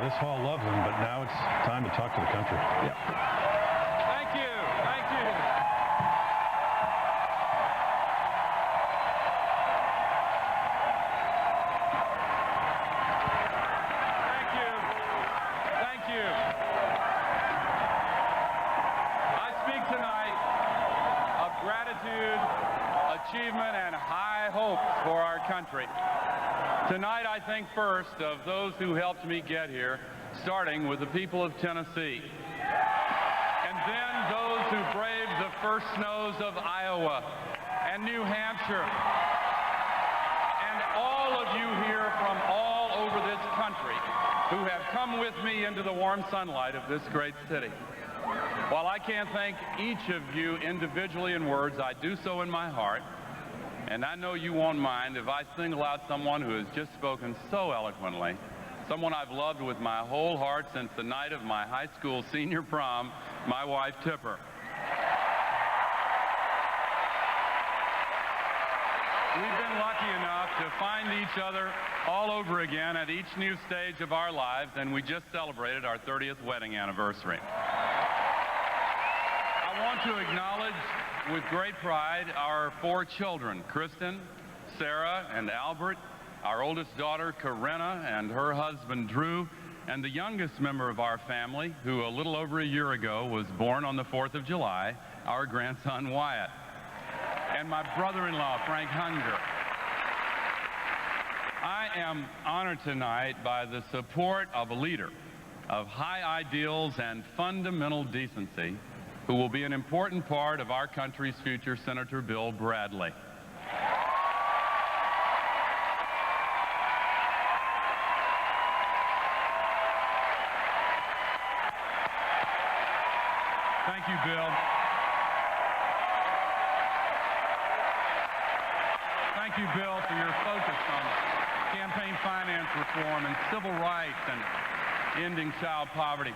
This hall loves him, but now it's time to talk to the country. Yeah. Thank you. Thank you. Thank you. Thank you. I speak tonight of gratitude, achievement, and high hopes for our country. Tonight, I think first of those who helped me get here, starting with the people of Tennessee, and then those who braved the first snows of Iowa and New Hampshire, and all of you here from all over this country who have come with me into the warm sunlight of this great city. While I can't thank each of you individually in words, I do so in my heart. And I know you won't mind if I single out someone who has just spoken so eloquently, someone I've loved with my whole heart since the night of my high school senior prom, my wife, Tipper. We've been lucky enough to find each other all over again at each new stage of our lives, and we just celebrated our 30th wedding anniversary. I want to acknowledge with great pride our 4 children, Kristen, Sarah, and Albert, our oldest daughter, Corinna, and her husband, Drew, and the youngest member of our family, who a little over a year ago was born on the 4th of July, our grandson, Wyatt, and my brother-in-law, Frank Hunger. I am honored tonight by the support of a leader of high ideals and fundamental decency, who will be an important part of our country's future, Senator Bill Bradley. Thank you, Bill. Thank you, Bill, for your focus on campaign finance reform and civil rights and ending child poverty.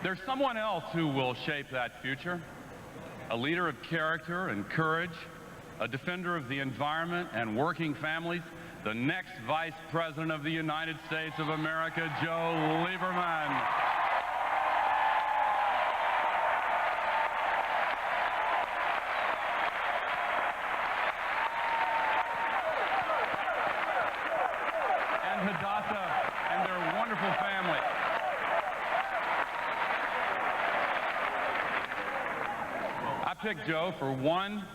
There's someone else who will shape that future, a leader of character and courage, a defender of the environment and working families, the next Vice President of the United States of America, Joe Lieberman. And Hadassah and their wonderful family. I picked Joe for one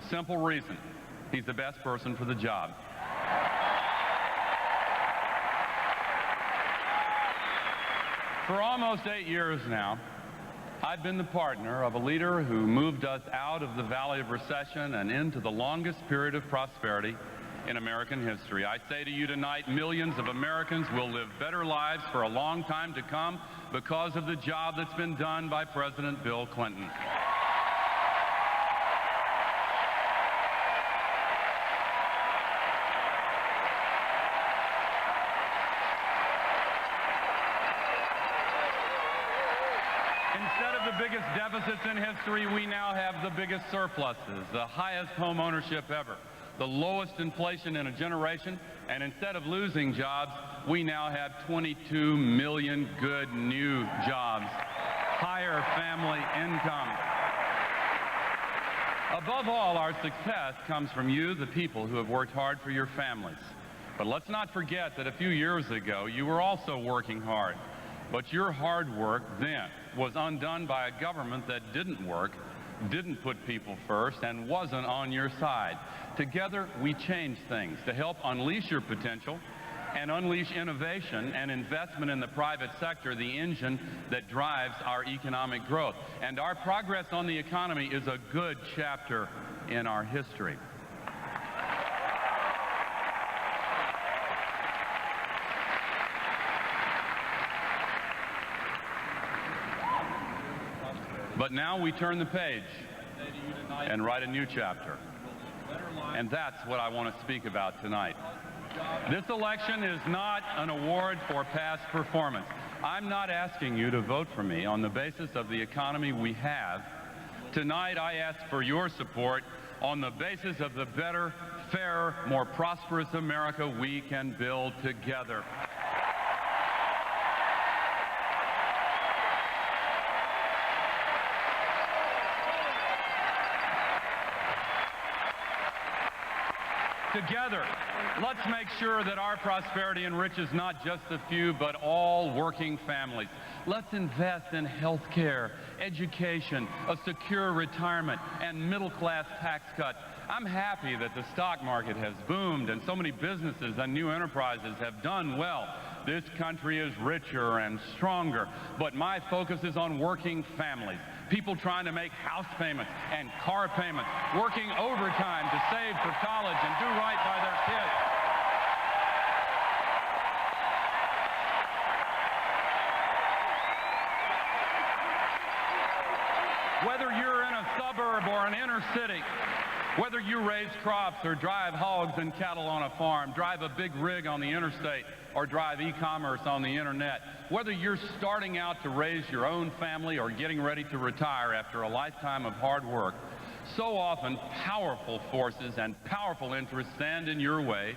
simple reason. He's the best person for the job. For almost 8 years now, I've been the partner of a leader who moved us out of the valley of recession and into the longest period of prosperity in American history. I say to you tonight, millions of Americans will live better lives for a long time to come because of the job that's been done by President Bill Clinton. Instead of the biggest deficits in history, we now have the biggest surpluses, the highest home ownership ever, the lowest inflation in a generation, and instead of losing jobs, we now have 22 million good new jobs, higher family income. Above all, our success comes from you, the people who have worked hard for your families. But let's not forget that a few years ago, you were also working hard. But your hard work then was undone by a government that didn't work, didn't put people first, and wasn't on your side. Together, we changed things to help unleash your potential and unleash innovation and investment in the private sector, the engine that drives our economic growth. And our progress on the economy is a good chapter in our history. But now we turn the page and write a new chapter. And that's what I want to speak about tonight. This election is not an award for past performance. I'm not asking you to vote for me on the basis of the economy we have. Tonight, I ask for your support on the basis of the better, fairer, more prosperous America we can build together. Together, let's make sure that our prosperity enriches not just a few, but all working families. Let's invest in health care, education, a secure retirement, and middle-class tax cuts. I'm happy that the stock market has boomed and so many businesses and new enterprises have done well. This country is richer and stronger, but my focus is on working families, people trying to make house payments and car payments, working overtime to save for college and do right by their kids. Whether you're in a suburb or an inner city, whether you raise crops or drive hogs and cattle on a farm, drive a big rig on the interstate, or drive e-commerce on the internet, whether you're starting out to raise your own family or getting ready to retire after a lifetime of hard work, so often powerful forces and powerful interests stand in your way,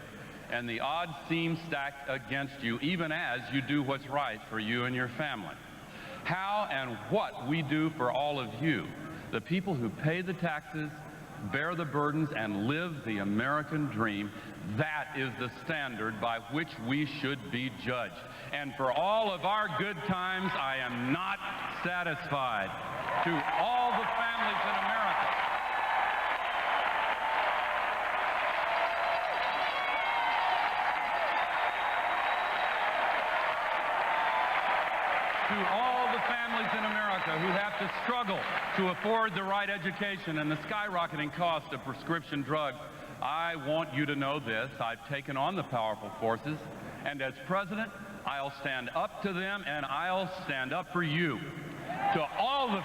and the odds seem stacked against you, even as you do what's right for you and your family. How and what we do for all of you, the people who pay the taxes, bear the burdens, and live the American dream, that is the standard by which we should be judged. And for all of our good times, I am not satisfied. To all the families in America, to all the families in America who have to struggle to afford the right education and the skyrocketing cost of prescription drugs, I want you to know this: I've taken on the powerful forces, and as president, I'll stand up to them, and I'll stand up for you. To all the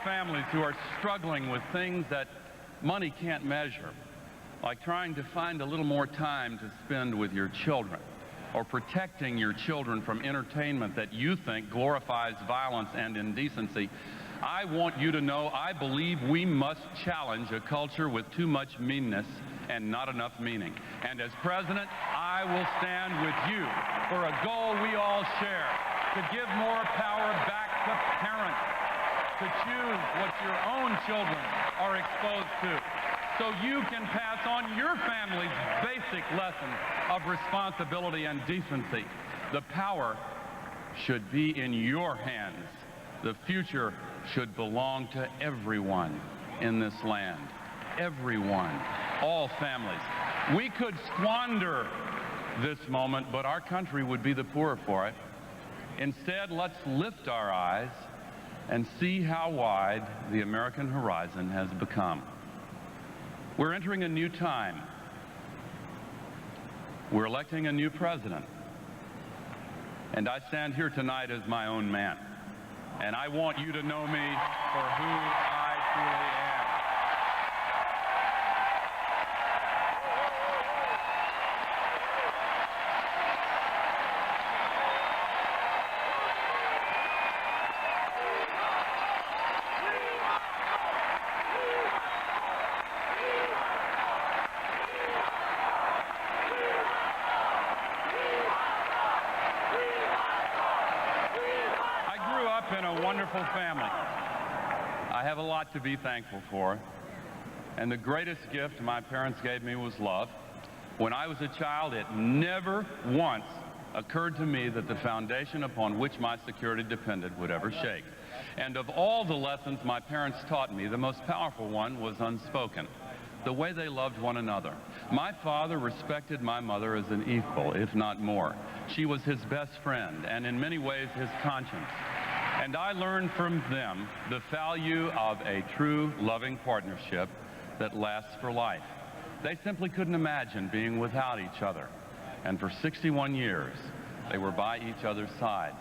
families who are struggling with things that money can't measure, like trying to find a little more time to spend with your children, or protecting your children from entertainment that you think glorifies violence and indecency, I want you to know I believe we must challenge a culture with too much meanness and not enough meaning. And as president, I will stand with you for a goal we all share: to give more power back to parents, to choose what your own children are exposed to, so you can pass on your family's basic lessons of responsibility and decency. The power should be in your hands. The future should belong to everyone in this land. Everyone, all families. We could squander this moment, but our country would be the poorer for it. Instead, let's lift our eyes and see how wide the American horizon has become. We're entering a new time. We're electing a new president. And I stand here tonight as my own man. And I want you to know me for who I truly am. In a wonderful family. I have a lot to be thankful for, and the greatest gift my parents gave me was love. When I was a child, it never once occurred to me that the foundation upon which my security depended would ever shake. And of all the lessons my parents taught me, the most powerful one was unspoken: the way they loved one another. My father respected my mother as an equal, if not more. She was his best friend, and in many ways his conscience. And I learned from them the value of a true, loving partnership that lasts for life. They simply couldn't imagine being without each other. And for 61 years, they were by each other's side.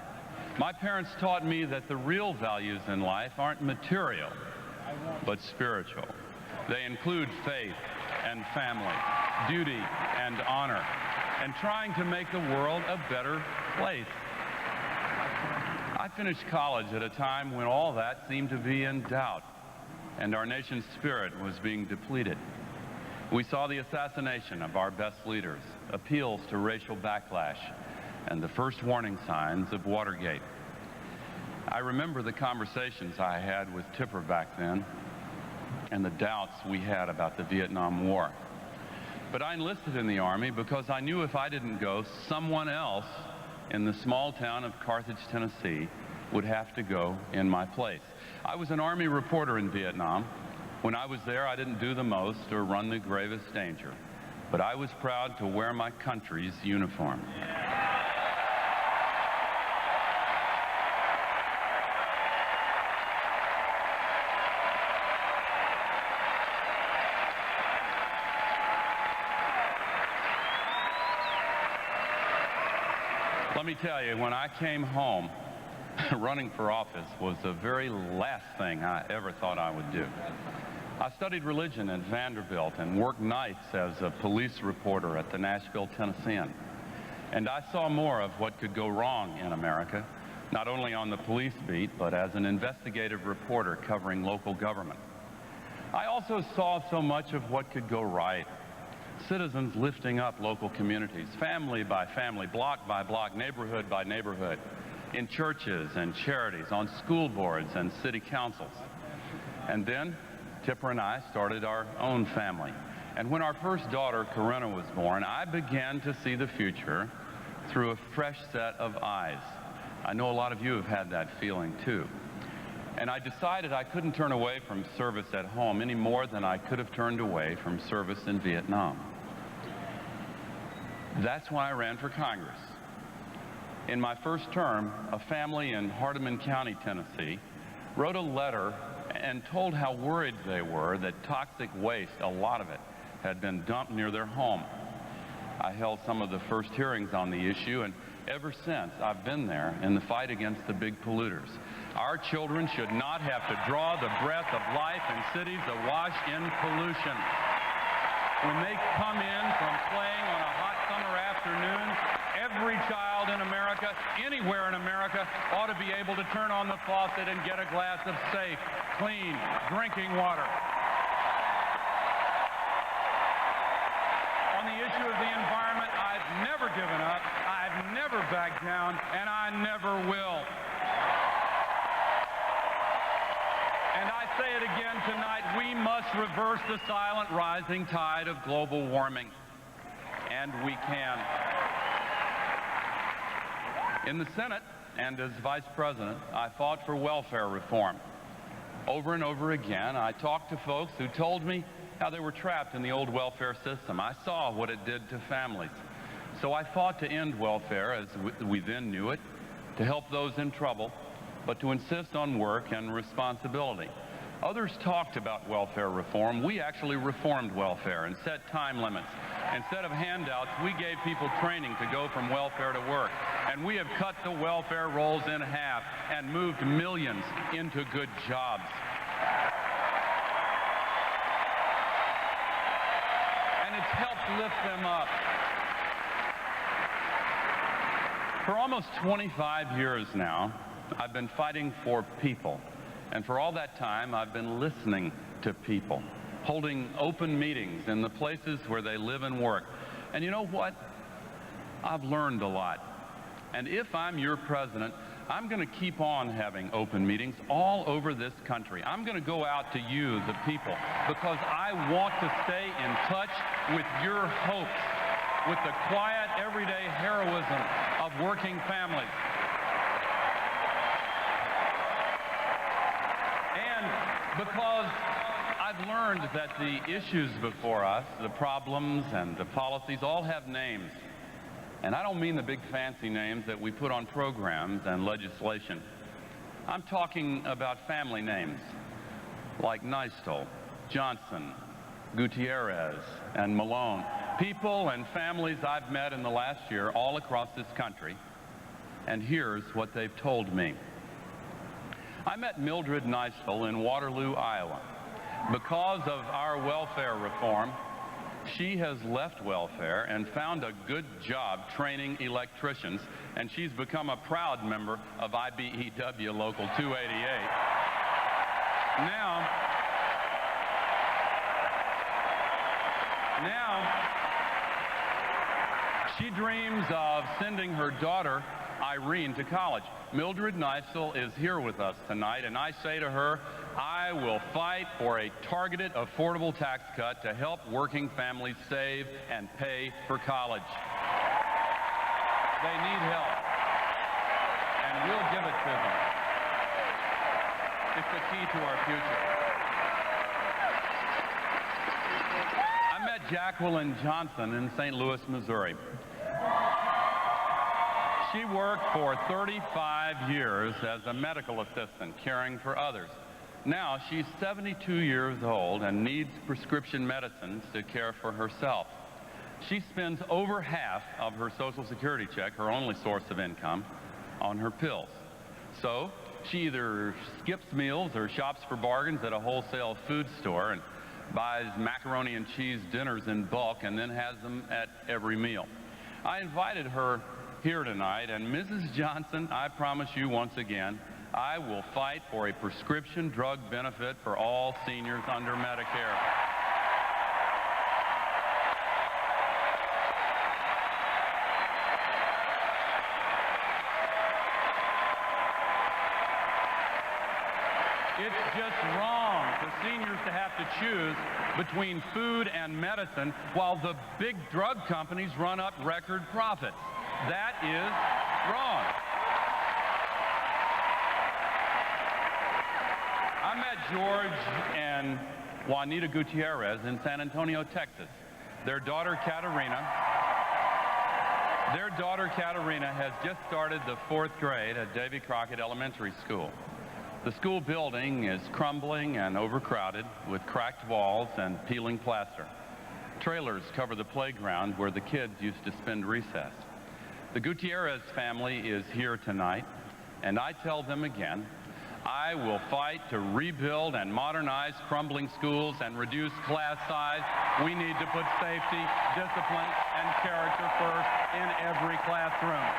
My parents taught me that the real values in life aren't material, but spiritual. They include faith and family, duty and honor, and trying to make the world a better place. I finished college at a time when all that seemed to be in doubt, and our nation's spirit was being depleted. We saw the assassination of our best leaders, appeals to racial backlash, and the first warning signs of Watergate. I remember the conversations I had with Tipper back then. and the doubts we had about the Vietnam War. But I enlisted in the Army because I knew if I didn't go, someone else in the small town of Carthage, Tennessee, would have to go in my place. I was an Army reporter in Vietnam. When I was there, I didn't do the most or run the gravest danger, but I was proud to wear my country's uniform. Let me tell you, when I came home, running for office was the very last thing I ever thought I would do. I studied religion at Vanderbilt and worked nights as a police reporter at the Nashville Tennessean. And I saw more of what could go wrong in America, not only on the police beat, but as an investigative reporter covering local government. I also saw so much of what could go right. Citizens lifting up local communities, family by family, block by block, neighborhood by neighborhood, in churches and charities, on school boards and city councils. And then Tipper and I started our own family. And when our first daughter, Corinna, was born, I began to see the future through a fresh set of eyes. I know a lot of you have had that feeling too. And I decided I couldn't turn away from service at home any more than I could have turned away from service in Vietnam. That's why I ran for Congress. In my first term, a family in Hardeman County, Tennessee, wrote a letter and told how worried they were that toxic waste, a lot of it, had been dumped near their home. I held some of the first hearings on the issue, and ever since, I've been there in the fight against the big polluters. Our children should not have to draw the breath of life in cities awash in pollution. When they come in from playing on a hot summer afternoon, every child in America, anywhere in America, ought to be able to turn on the faucet and get a glass of safe, clean, drinking water. On the issue of the environment, I've never given up, I've never backed down, and I never will. And I say it again tonight, we must reverse the silent rising tide of global warming. And we can. In the Senate and as Vice President, I fought for welfare reform. Over and over again, I talked to folks who told me how they were trapped in the old welfare system. I saw what it did to families. So I fought to end welfare as we then knew it, to help those in trouble, but to insist on work and responsibility. Others talked about welfare reform. We actually reformed welfare and set time limits. Instead of handouts, we gave people training to go from welfare to work. And we have cut the welfare rolls in half and moved millions into good jobs. And it's helped lift them up. For almost 25 years now, I've been fighting for people. And for all that time, I've been listening to people, holding open meetings in the places where they live and work. And you know what? I've learned a lot. And if I'm your president, I'm going to keep on having open meetings all over this country. I'm going to go out to you, the people, because I want to stay in touch with your hopes, with the quiet, everyday heroism of working families. Because I've learned that the issues before us, the problems and the policies, all have names. And I don't mean the big fancy names that we put on programs and legislation. I'm talking about family names like Nystol, Johnson, Gutierrez, and Malone. People and families I've met in the last year all across this country. And here's what they've told me. I met Mildred Nystol in Waterloo, Iowa. Because of our welfare reform, she has left welfare and found a good job training electricians, and she's become a proud member of IBEW Local 288. Now, she dreams of sending her daughter Irene to college. Mildred Nystol is here with us tonight, and I say to her, I I will fight for a targeted, affordable tax cut to help working families save and pay for college. They need help, and we'll give it to them. It's the key to our future. I met Jacqueline Johnson in St. Louis, Missouri. She worked for 35 years as a medical assistant, caring for others. Now she's 72 years old and needs prescription medicines to care for herself. She spends over half of her Social Security check, her only source of income, on her pills. So she either skips meals or shops for bargains at a wholesale food store and buys macaroni and cheese dinners in bulk and then has them at every meal. I invited her here tonight, and Mrs. Johnson, I promise you once again, I will fight for a prescription drug benefit for all seniors under Medicare. It's just wrong for seniors to have to choose between food and medicine while the big drug companies run up record profits. That is wrong. I met George and Juanita Gutierrez in San Antonio, Texas. Their daughter Katerina has just started the 4th grade at Davy Crockett Elementary School. The school building is crumbling and overcrowded with cracked walls and peeling plaster. Trailers cover the playground where the kids used to spend recess. The Gutierrez family is here tonight, and I tell them again, I will fight to rebuild and modernize crumbling schools and reduce class size. We need to put safety, discipline, and character first in every classroom.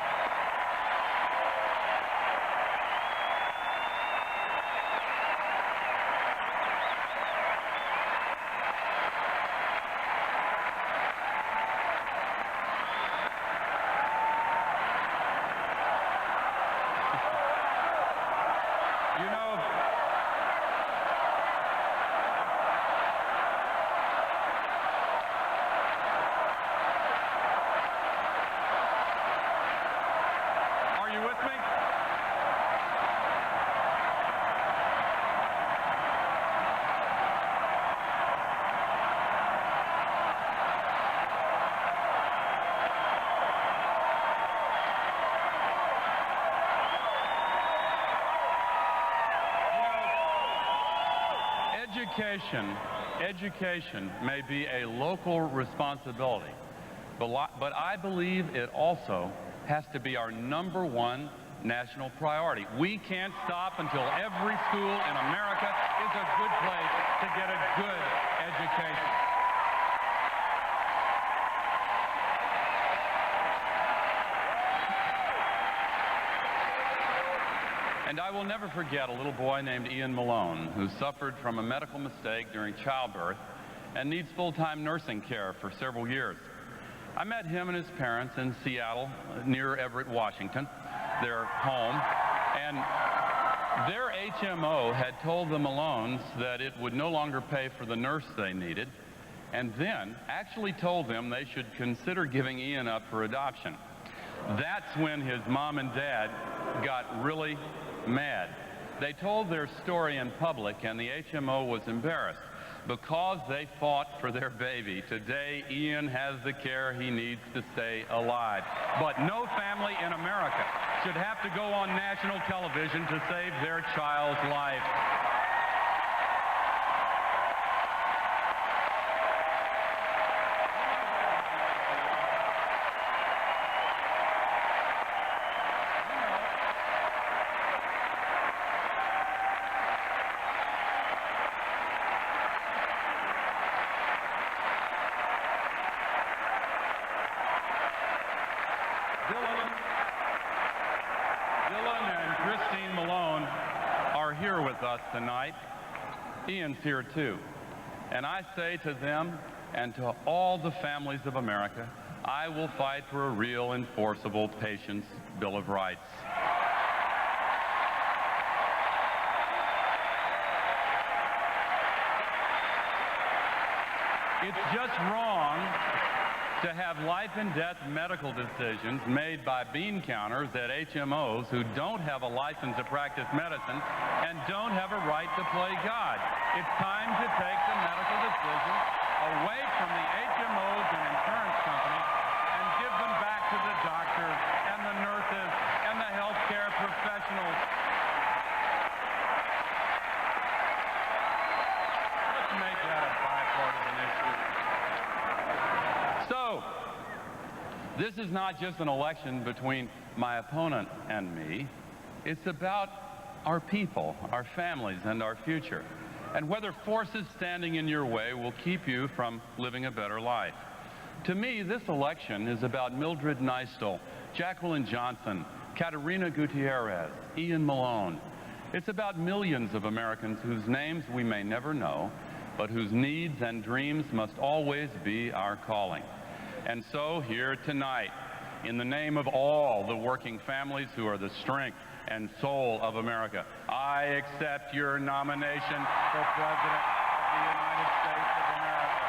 Education may be a local responsibility, but I believe it also has to be our #1 national priority. We can't stop until every school in America is a good place to get a good education. And I will never forget a little boy named Ian Malone who suffered from a medical mistake during childbirth and needs full-time nursing care for several years. I met him and his parents in Seattle, near Everett, Washington, their home, and their HMO had told the Malones that it would no longer pay for the nurse they needed, and then actually told them they should consider giving Ian up for adoption. That's when his mom and dad got really mad. They told their story in public, and the HMO was embarrassed. Because they fought for their baby, today Ian has the care he needs to stay alive. But no family in America should have to go on national television to save their child's life. Tonight, Ian's here too, and I say to them and to all the families of America, I will fight for a real enforceable Patients' Bill of Rights. It's just wrong to have life and death medical decisions made by bean counters at HMOs who don't have a license to practice medicine and don't have a right to play God. It's time to take the medical decisions away from the HMOs and insurance companies and give them back to the doctors and the nurses and the healthcare professionals. Let's make that a bipartisan issue. So, this is not just an election between my opponent and me. It's about our people, our families, and our future, and whether forces standing in your way will keep you from living a better life. To me, this election is about Mildred Neistel, Jacqueline Johnson, Caterina Gutierrez, Ian Malone. It's about millions of Americans whose names we may never know, but whose needs and dreams must always be our calling. And so here tonight, in the name of all the working families who are the strength and soul of America, I accept your nomination for President of the United States of America.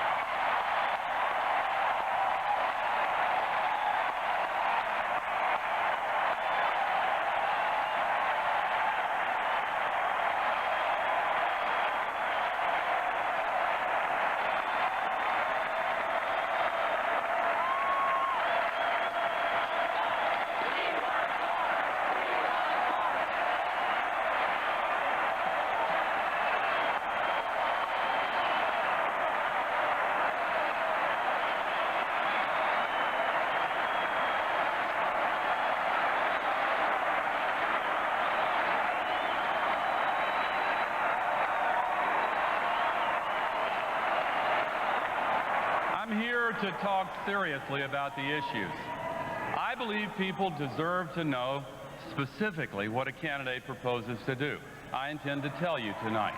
I'm here to talk seriously about the issues. I believe people deserve to know specifically what a candidate proposes to do. I intend to tell you tonight.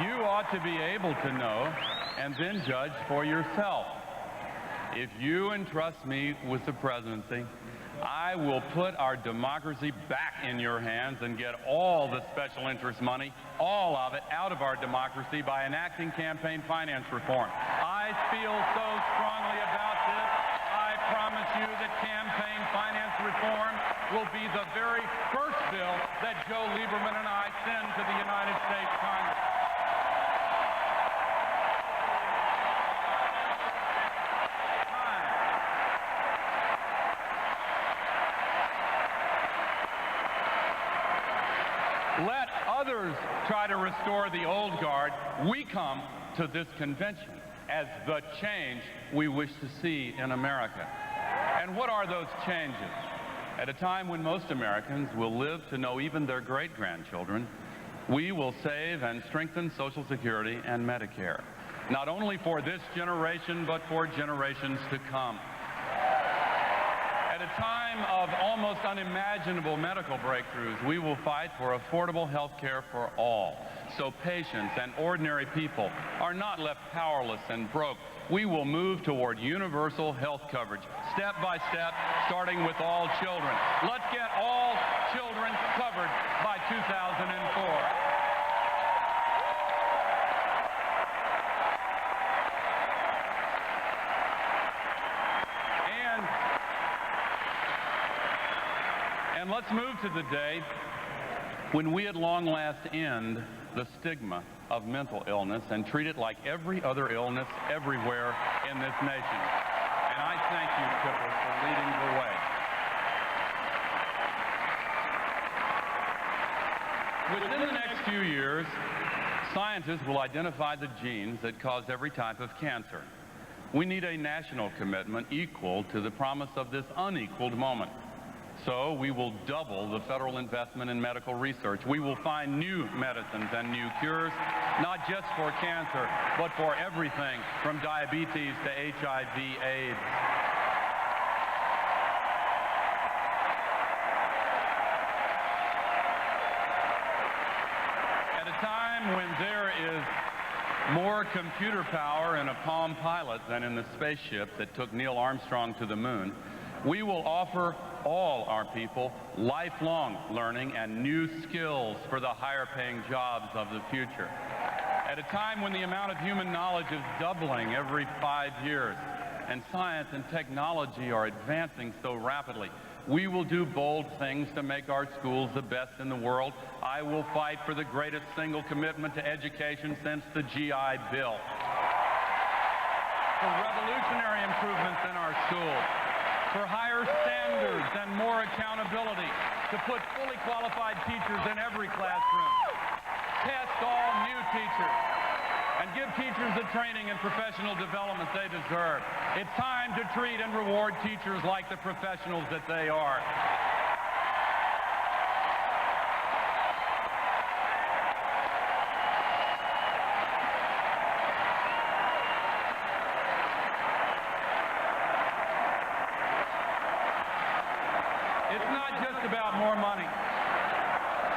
You ought to be able to know and then judge for yourself. If you entrust me with the presidency, I will put our democracy back in your hands and get all the special interest money, all of it, out of our democracy by enacting campaign finance reform. I feel so strongly about this. I promise you that campaign finance reform will be the very first bill that Joe Lieberman and I send to the United States Congress. Let others try to restore the old guard. We come to this convention as the change we wish to see in America. And what are those changes? At a time when most Americans will live to know even their great-grandchildren, we will save and strengthen Social Security and Medicare, not only for this generation, but for generations to come. At a time of almost unimaginable medical breakthroughs, we will fight for affordable health care for all, so patients and ordinary people are not left powerless and broke. We will move toward universal health coverage, step by step, starting with all children. Let's get all children covered by 2004. And let's move to the day when we at long last end the stigma of mental illness and treat it like every other illness everywhere in this nation. And I thank you, Kipper, for leading the way. Within the next few years, scientists will identify the genes that cause every type of cancer. We need a national commitment equal to the promise of this unequaled moment. So we will double the federal investment in medical research. We will find new medicines and new cures, not just for cancer, but for everything from diabetes to HIV/AIDS. At a time when there is more computer power in a Palm Pilot than in the spaceship that took Neil Armstrong to the moon, we will offer all our people lifelong learning and new skills for the higher paying jobs of the future. At a time when the amount of human knowledge is doubling every 5 years, and science and technology are advancing so rapidly, we will do bold things to make our schools the best in the world. I will fight for the greatest single commitment to education since the GI Bill, for revolutionary improvements in our schools, for higher standards and more accountability, to put fully qualified teachers in every classroom, test all new teachers, and give teachers the training and professional development they deserve. It's time to treat and reward teachers like the professionals that they are. It's not just about more money.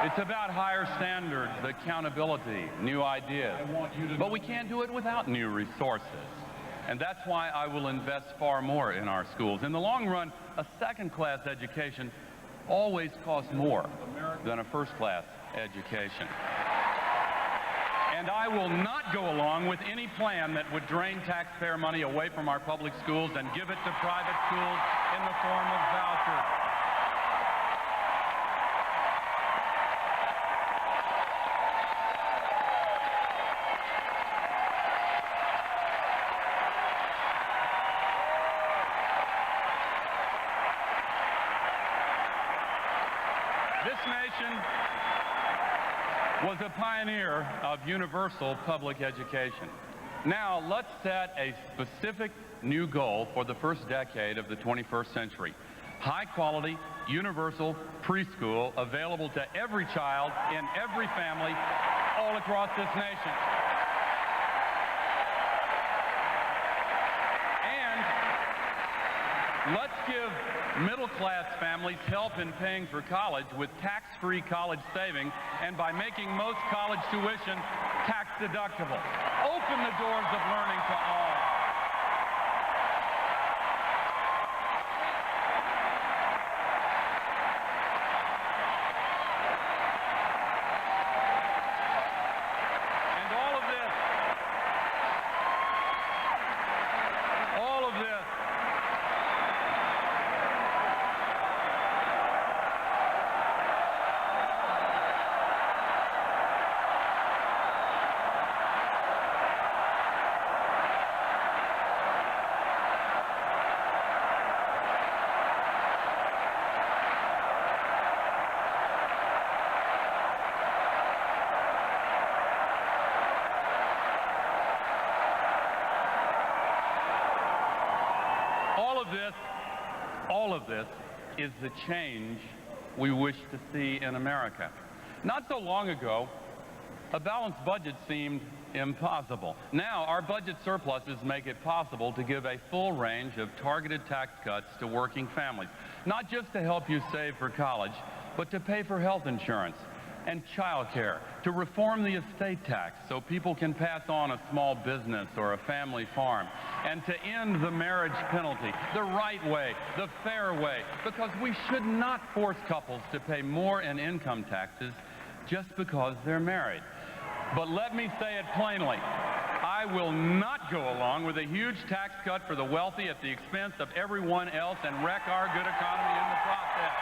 It's about higher standards, accountability, new ideas. But we can't do it without new resources. And that's why I will invest far more in our schools. In the long run, a second-class education always costs more than a first-class education. And I will not go along with any plan that would drain taxpayer money away from our public schools and give it to private schools in the form of vouchers. This nation was a pioneer of universal public education. Now, let's set a specific new goal for the first decade of the 21st century. High-quality, universal preschool available to every child in every family all across this nation. And let's give middle-class families help in paying for college with tax-free college savings, and by making most college tuition tax-deductible. Open the doors of learning to all. And all of this All of this is the change we wish to see in America. Not so long ago, a balanced budget seemed impossible. Now, our budget surpluses make it possible to give a full range of targeted tax cuts to working families, not just to help you save for college, but to pay for health insurance and child care, to reform the estate tax so people can pass on a small business or a family farm, and to end the marriage penalty the right way, the fair way, because we should not force couples to pay more in income taxes just because they're married. But let me say it plainly, I will not go along with a huge tax cut for the wealthy at the expense of everyone else and wreck our good economy in the process.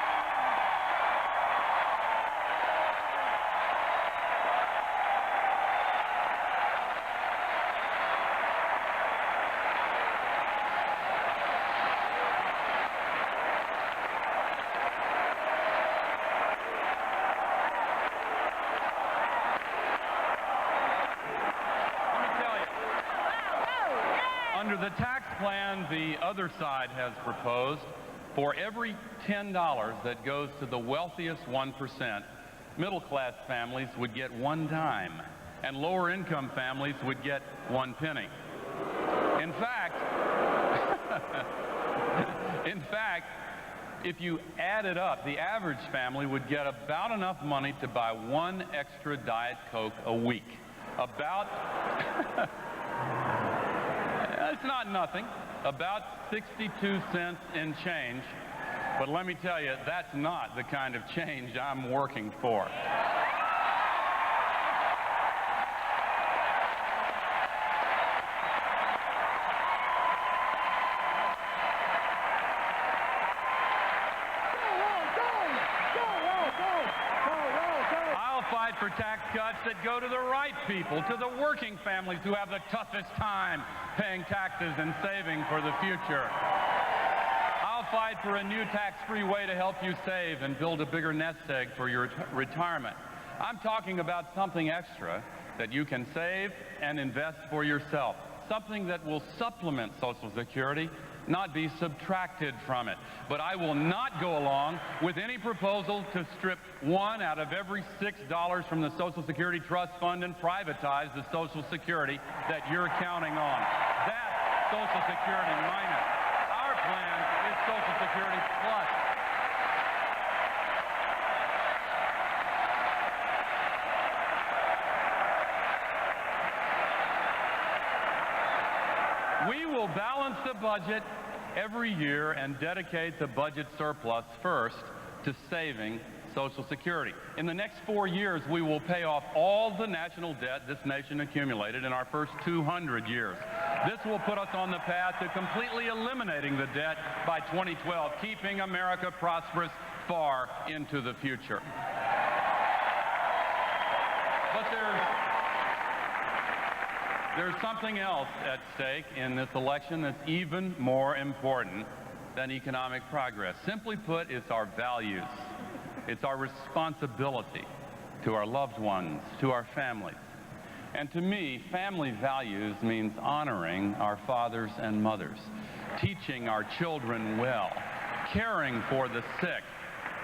Under the tax plan the other side has proposed, for every $10 that goes to the wealthiest 1%, middle-class families would get 1 dime, and lower-income families would get 1 penny. In fact, if you add it up, the average family would get about enough money to buy 1 extra Diet Coke a week. About... It's not nothing, about 62 cents in change, but let me tell you, that's not the kind of change I'm working for. for tax cuts that go to the right people, to the working families who have the toughest time paying taxes and saving for the future. I'll fight for a new tax-free way to help you save and build a bigger nest egg for your retirement. I'm talking about something extra that you can save and invest for yourself, something that will supplement Social Security, not be subtracted from it. But I will not go along with any proposal to strip $1 out of every $6 from the Social Security Trust Fund and privatize the Social Security that you're counting on. That's Social Security minus. Our plan is Social Security plus. We will balance the budget every year and dedicate the budget surplus first to saving Social Security. In the next 4 years, we will pay off all the national debt this nation accumulated in our first 200 years. This will put us on the path to completely eliminating the debt by 2012, keeping America prosperous far into the future. But there's something else at stake in this election that's even more important than economic progress. Simply put, it's our values. It's our responsibility to our loved ones, to our families. And to me, family values means honoring our fathers and mothers, teaching our children well, caring for the sick,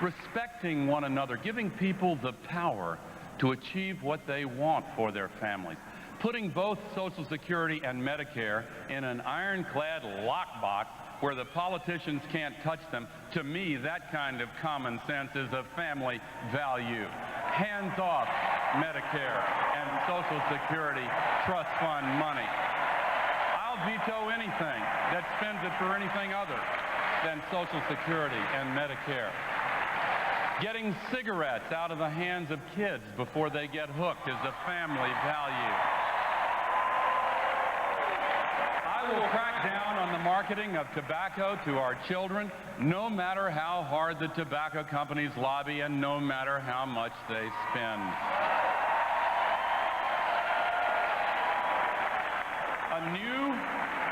respecting one another, giving people the power to achieve what they want for their families. Putting both Social Security and Medicare in an ironclad lockbox where the politicians can't touch them, to me, that kind of common sense is a family value. Hands off Medicare and Social Security trust fund money. I'll veto anything that spends it for anything other than Social Security and Medicare. Getting cigarettes out of the hands of kids before they get hooked is a family value. I will crack down on the marketing of tobacco to our children, no matter how hard the tobacco companies lobby and no matter how much they spend. A new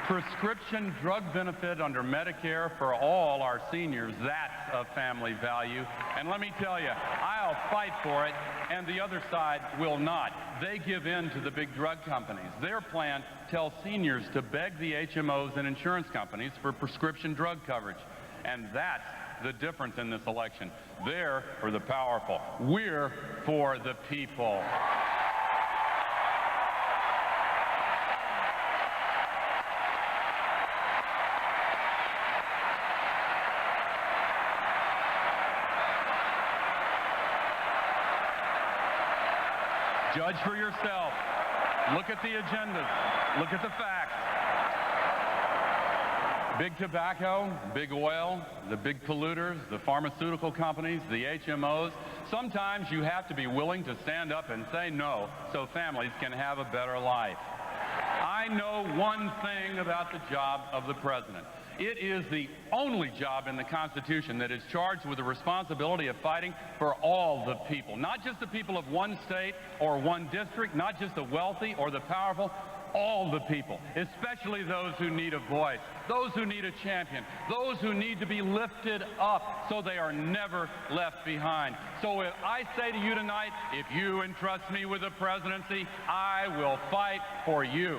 prescription drug benefit under Medicare for all our seniors, that's a family value. And let me tell you, I'll fight for it, and the other side will not. They give in to the big drug companies. Their plan tells seniors to beg the HMOs and insurance companies for prescription drug coverage. And that's the difference in this election. They're for the powerful. We're for the people. Judge for yourself. Look at the agendas. Look at the facts. Big tobacco, big oil, the big polluters, the pharmaceutical companies, the HMOs. Sometimes you have to be willing to stand up and say no so families can have a better life. I know one thing about the job of the president. It is the only job in the Constitution that is charged with the responsibility of fighting for all the people, not just the people of one state or one district, not just the wealthy or the powerful, all the people, especially those who need a voice, those who need a champion, those who need to be lifted up so they are never left behind. So if I say to you tonight, if you entrust me with the presidency, I will fight for you.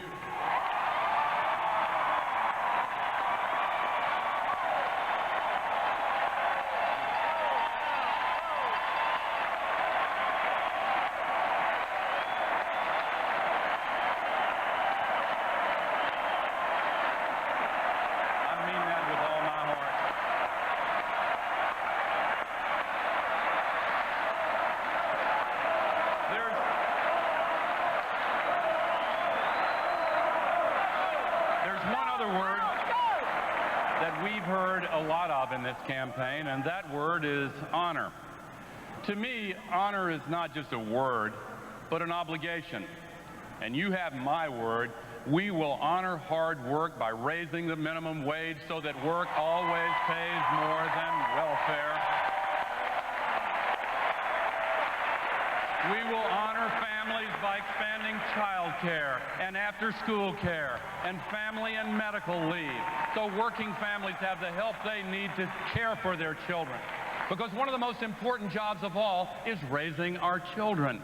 In this campaign, and that word is honor. To me, honor is not just a word, but an obligation. And you have my word. We will honor hard work by raising the minimum wage so that work always pays more than welfare. We will honor families by expanding child care and after-school care and family and medical leave, so working families have the help they need to care for their children. Because one of the most important jobs of all is raising our children.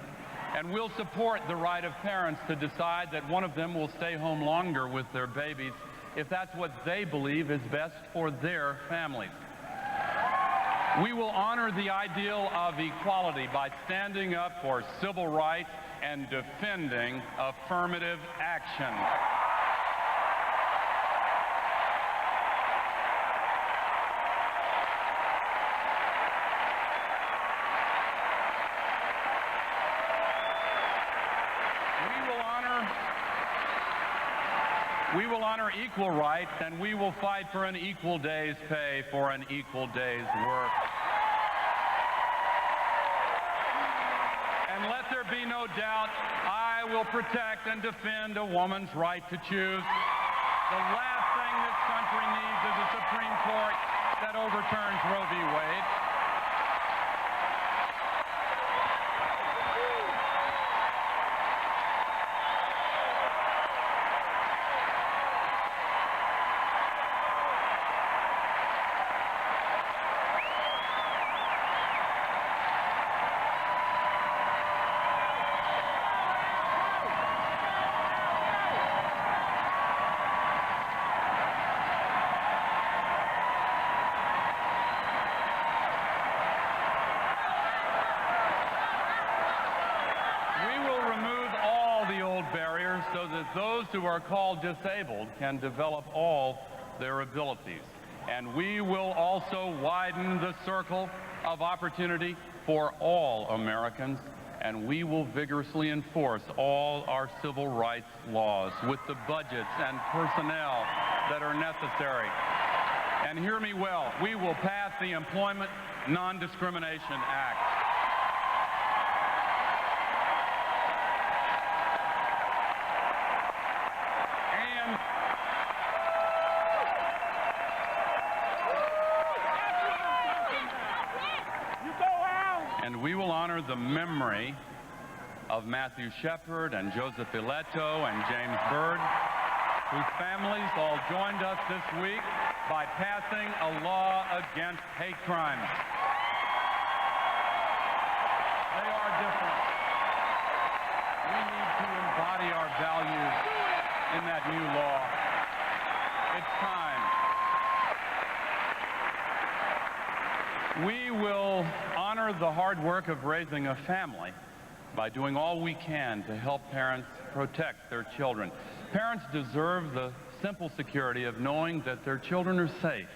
And we'll support the right of parents to decide that one of them will stay home longer with their babies if that's what they believe is best for their families. We will honor the ideal of equality by standing up for civil rights and defending affirmative action. We will honor equal rights, and we will fight for an equal day's pay for an equal day's work. And let there be no doubt, I will protect and defend a woman's right to choose. The last thing this country needs is a Supreme Court that overturns Roe v. Wade. So that those who are called disabled can develop all their abilities. And we will also widen the circle of opportunity for all Americans, and we will vigorously enforce all our civil rights laws with the budgets and personnel that are necessary. And hear me well, we will pass the Employment Non-Discrimination Act. And we will honor the memory of Matthew Shepard and Joseph Ileto and James Byrd, whose families all joined us this week by passing a law against hate crimes. They are different. We need to embody our values in that new law. It's time. We will honor the hard work of raising a family by doing all we can to help parents protect their children. Parents deserve the simple security of knowing that their children are safe,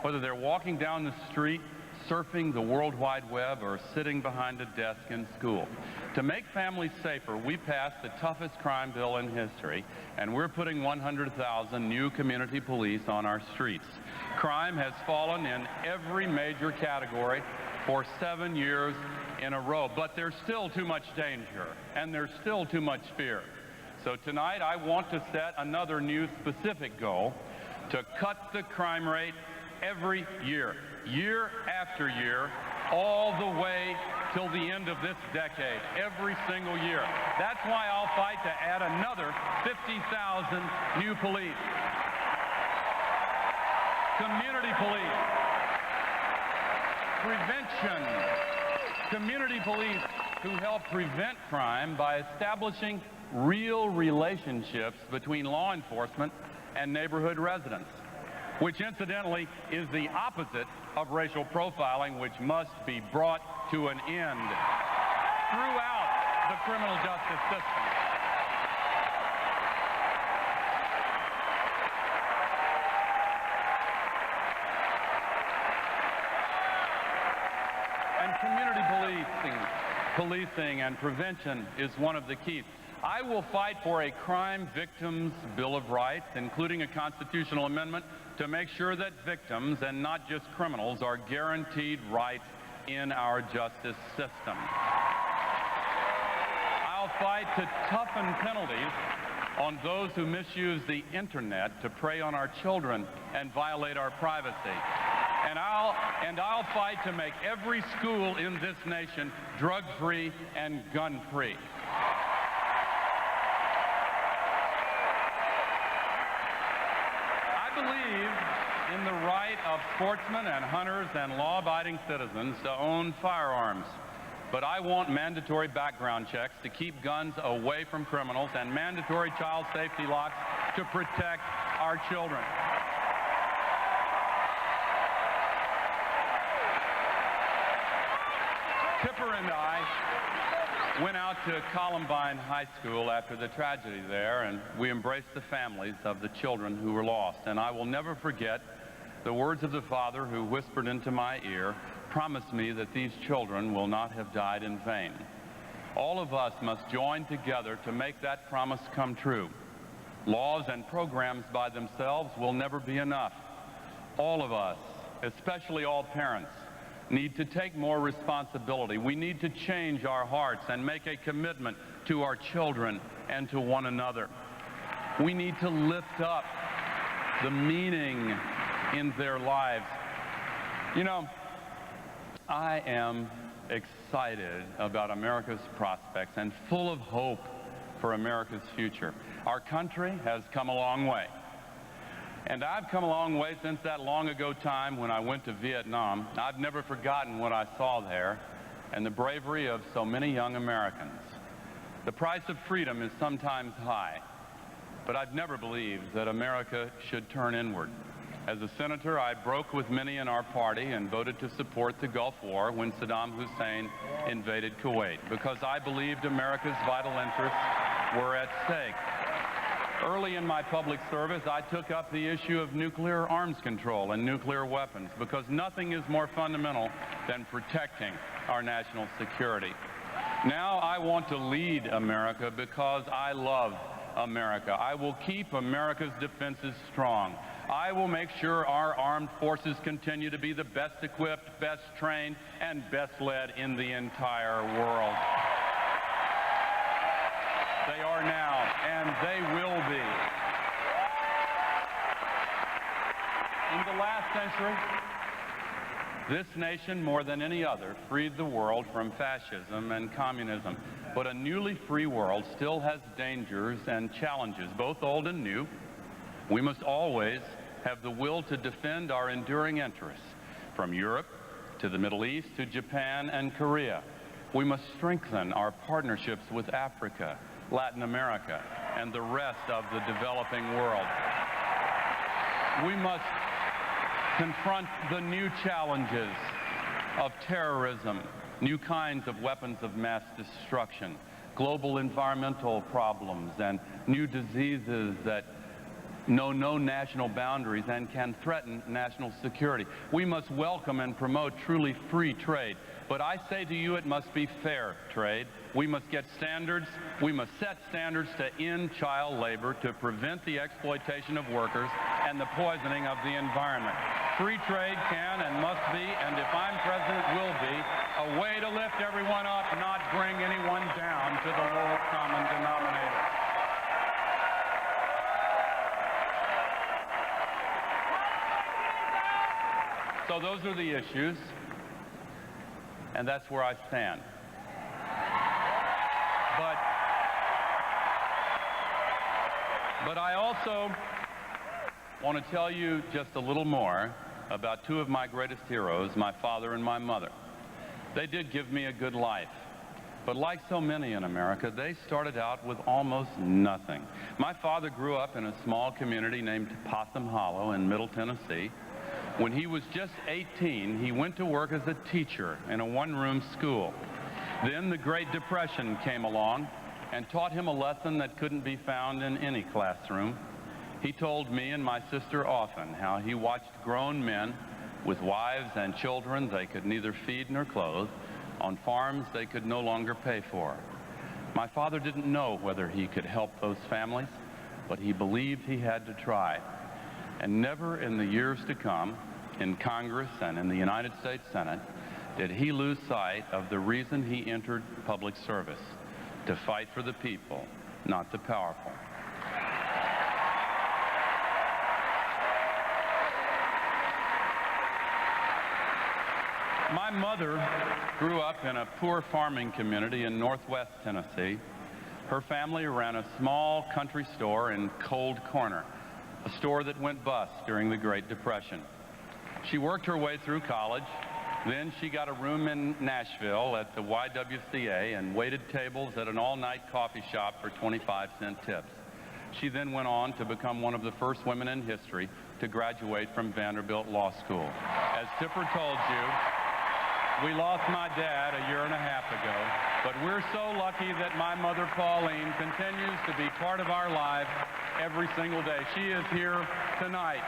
whether they're walking down the street, surfing the World Wide Web, or sitting behind a desk in school. To make families safer, we passed the toughest crime bill in history, and we're putting 100,000 new community police on our streets. Crime has fallen in every major category for 7 years in a row, but there's still too much danger, and there's still too much fear. So tonight, I want to set another new specific goal to cut the crime rate every year, year after year, all the way till the end of this decade, every single year. That's why I'll fight to add another 50,000 new police. Community police. Prevention. Community police who help prevent crime by establishing real relationships between law enforcement and neighborhood residents, which incidentally is the opposite of racial profiling, which must be brought to an end throughout the criminal justice system. And community policing and prevention is one of the keys. I will fight for a crime victims' Bill of Rights, including a constitutional amendment to make sure that victims and not just criminals are guaranteed rights in our justice system. I'll fight to toughen penalties on those who misuse the internet to prey on our children and violate our privacy. And I'll fight to make every school in this nation drug-free and gun-free. I believe in the right of sportsmen and hunters and law-abiding citizens to own firearms. But I want mandatory background checks to keep guns away from criminals and mandatory child safety locks to protect our children. Tipper and I went out to Columbine High School after the tragedy there, and we embraced the families of the children who were lost. And I will never forget the words of the father who whispered into my ear, "Promise me that these children will not have died in vain." All of us must join together to make that promise come true. Laws and programs by themselves will never be enough. All of us, especially all parents, need to take more responsibility. We need to change our hearts and make a commitment to our children and to one another. We need to lift up the meaning in their lives. You know, I am excited about America's prospects and full of hope for America's future. Our country has come a long way. And I've come a long way since that long ago time when I went to Vietnam. I've never forgotten what I saw there and the bravery of so many young Americans. The price of freedom is sometimes high, but I've never believed that America should turn inward. As a senator, I broke with many in our party and voted to support the Gulf War when Saddam Hussein invaded Kuwait, because I believed America's vital interests were at stake. Early in my public service, I took up the issue of nuclear arms control and nuclear weapons, because nothing is more fundamental than protecting our national security. Now I want to lead America because I love America. I will keep America's defenses strong. I will make sure our armed forces continue to be the best equipped, best trained, and best led in the entire world. They are now, and they will be. In the last century, this nation, more than any other, freed the world from fascism and communism. But a newly free world still has dangers and challenges, both old and new. We must always have the will to defend our enduring interests, from Europe to the Middle East to Japan and Korea. We must strengthen our partnerships with Africa, Latin America, and the rest of the developing world. We must confront the new challenges of terrorism, new kinds of weapons of mass destruction, global environmental problems, and new diseases that know no national boundaries and can threaten national security. We must welcome and promote truly free trade. But I say to you, it must be fair trade. We must get standards. We must set standards to end child labor, to prevent the exploitation of workers and the poisoning of the environment. Free trade can and must be, and if I'm president, will be, a way to lift everyone up, not bring anyone down to the lowest common denominator. So those are the issues, and that's where I stand. But I also want to tell you just a little more about two of my greatest heroes, my father and my mother. They did give me a good life, but like so many in America, they started out with almost nothing. My father grew up in a small community named Possum Hollow in Middle Tennessee. When he was just 18, he went to work as a teacher in a one-room school. Then the Great Depression came along and taught him a lesson that couldn't be found in any classroom. He told me and my sister often how he watched grown men with wives and children they could neither feed nor clothe on farms they could no longer pay for. My father didn't know whether he could help those families, but he believed he had to try. And never in the years to come, in Congress and in the United States Senate, did he lose sight of the reason he entered public service: to fight for the people, not the powerful. My mother grew up in a poor farming community in northwest Tennessee. Her family ran a small country store in Cold Corner, a store that went bust during the Great Depression. She worked her way through college. Then she got a room in Nashville at the YWCA and waited tables at an all-night coffee shop for 25-cent tips. She then went on to become one of the first women in history to graduate from Vanderbilt Law School. As Tipper told you, we lost my dad a year and a half ago, but we're so lucky that my mother, Pauline, continues to be part of our lives every single day. She is here tonight.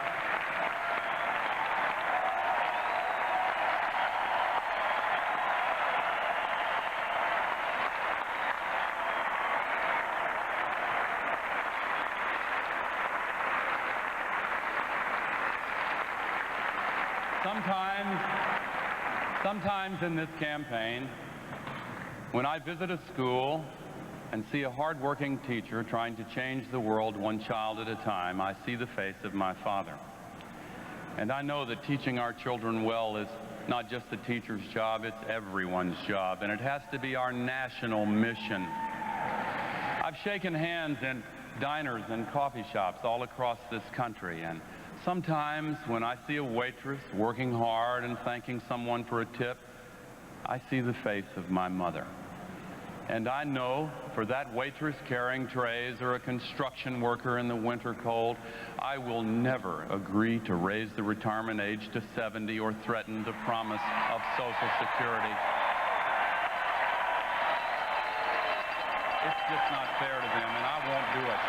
Sometimes in this campaign, when I visit a school and see a hardworking teacher trying to change the world one child at a time, I see the face of my father. And I know that teaching our children well is not just the teacher's job, it's everyone's job, and it has to be our national mission. I've shaken hands in diners and coffee shops all across this country, and sometimes when I see a waitress working hard and thanking someone for a tip, I see the face of my mother. And I know for that waitress carrying trays or a construction worker in the winter cold, I will never agree to raise the retirement age to 70 or threaten the promise of Social Security. It's just not fair to them, and I won't do it.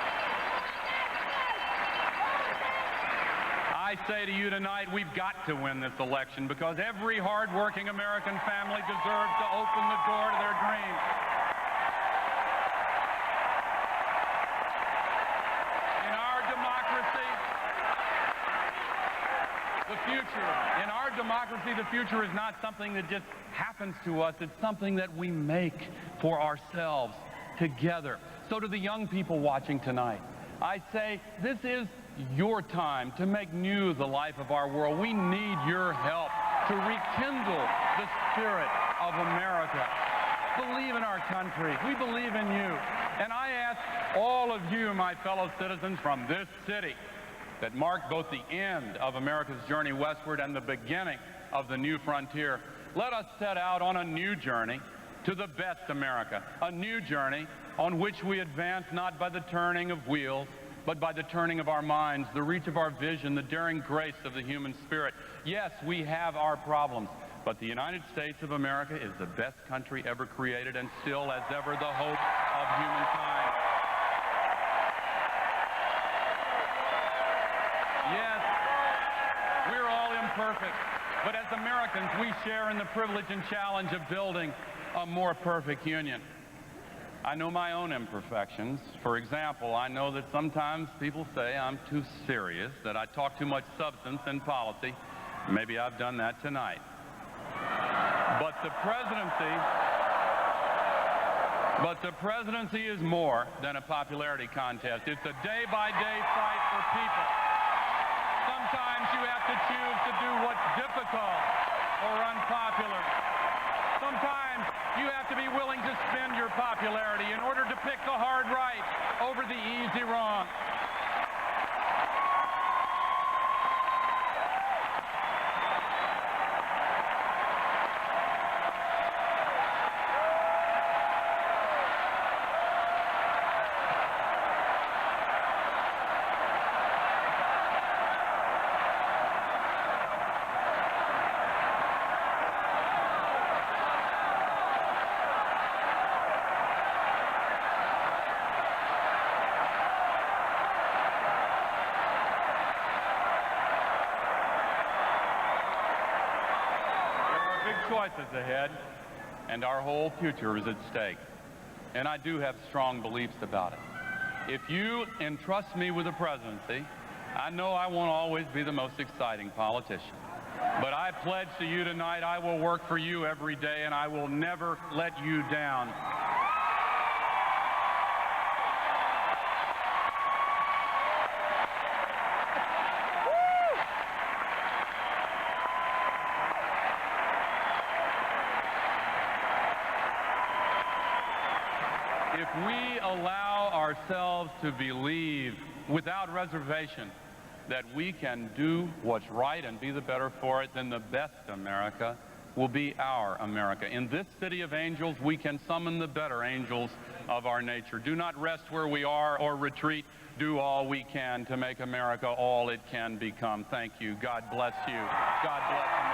I say to you tonight, we've got to win this election because every hard-working American family deserves to open the door to their dreams. In our democracy, the future is not something that just happens to us. It's something that we make for ourselves together. So to the young people watching tonight, I say this is your time to make new the life of our world. We need your help to rekindle the spirit of America. Believe in our country. We believe in you. And I ask all of you, my fellow citizens from this city, that marked both the end of America's journey westward and the beginning of the new frontier, let us set out on a new journey to the best America, a new journey on which we advance not by the turning of wheels, but by the turning of our minds, the reach of our vision, the daring grace of the human spirit. Yes, we have our problems, but the United States of America is the best country ever created and still, as ever, the hope of humankind. Yes, we're all imperfect, but as Americans, we share in the privilege and challenge of building a more perfect union. I know my own imperfections. For example, I know that sometimes people say I'm too serious, that I talk too much substance in policy. Maybe I've done that tonight. But the presidency is more than a popularity contest. It's a day-by-day fight for people. Sometimes you have to choose to do what's difficult or unpopular. Sometimes you have to be willing to spend your popularity in order to pick the hard right over the easy wrong. Choices ahead, and our whole future is at stake. And I do have strong beliefs about it. If you entrust me with the presidency, I know I won't always be the most exciting politician. But I pledge to you tonight I will work for you every day, and I will never let you down. we allow ourselves to believe without reservation that we can do what's right and be the better for it, then the best America will be our America. In this city of angels, we can summon the better angels of our nature. Do not rest where we are or retreat. Do all we can to make America all it can become. Thank you. God bless you. God bless America.